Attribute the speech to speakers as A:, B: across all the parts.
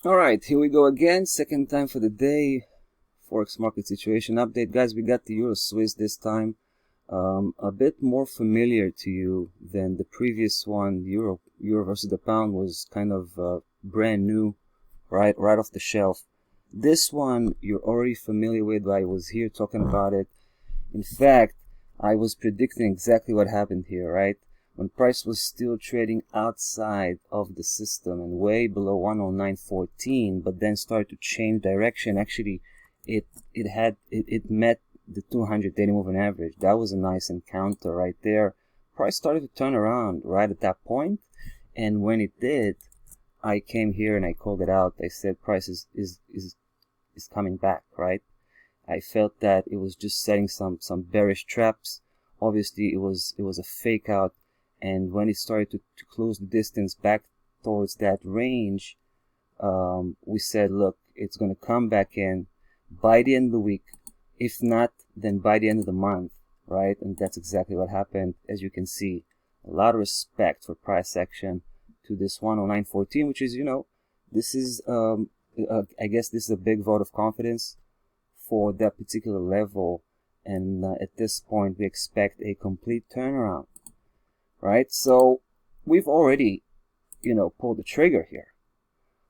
A: All right, here we go again. Second time for the day. Forex market situation update. Guys, we got the Euro Swiss this time. A bit more familiar to you than the previous one. Euro versus the pound was kind of brand new, right off the shelf. This one you're already familiar with. I was here talking about it. In fact, I was predicting exactly what happened here, right? When price was still trading outside of the system and way below 109.14, but then started to change direction. Actually, it met the 200 daily moving average. That was a nice encounter right there. Price started to turn around right at that point, and when it did, I came here and I called it out. I said price is coming back, right? I felt that it was just setting some bearish traps. Obviously, it was a fake out, and when it started to close the distance back towards that range, we said, look, it's going to come back in by the end of the week. If not, then by the end of the month, right? And that's exactly what happened. As you can see, a lot of respect for price action to this 109.14, which is, this is, I guess this is a big vote of confidence for that particular level, and at this point we expect a complete turnaround, right? So we've already pulled the trigger here.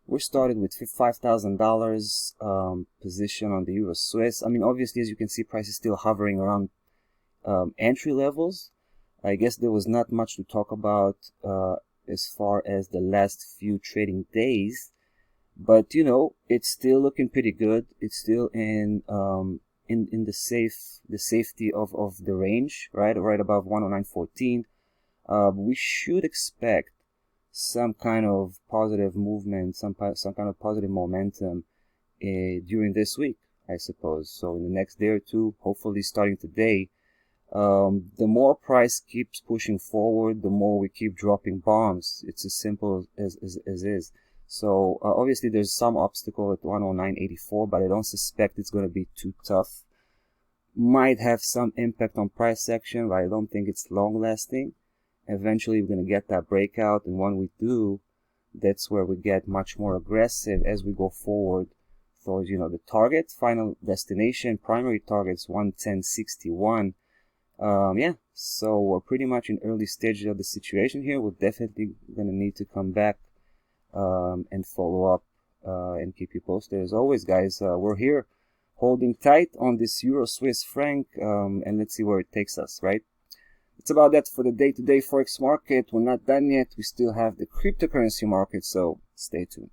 A: We started with $5,000 position on the Euro Swiss. I mean, obviously, as you can see, price is still hovering around entry levels. I guess there was not much to talk about as far as the last few trading days. But it's still looking pretty good. It's still in the safety of the range, right above 109.14. We should expect some kind of positive movement, some kind of positive momentum during this week, I suppose. So in the next day or two, hopefully starting today, the more price keeps pushing forward, the more we keep dropping bombs. It's as simple as is. So obviously there's some obstacle at 109.84, but I don't suspect it's going to be too tough. Might have some impact on price action, but I don't think it's long lasting. Eventually we're going to get that breakout, and when we do, that's where we get much more aggressive as we go forward towards the target, final destination, primary targets 110.61. Yeah, so we're pretty much in early stages of the situation here. We're definitely going to need to come back and follow up and keep you posted. As always, guys, we're here holding tight on this Euro Swiss franc, and let's see where it takes us, right? It's about that for the day-to-day Forex market. We're not done yet. We still have the cryptocurrency market, so stay tuned.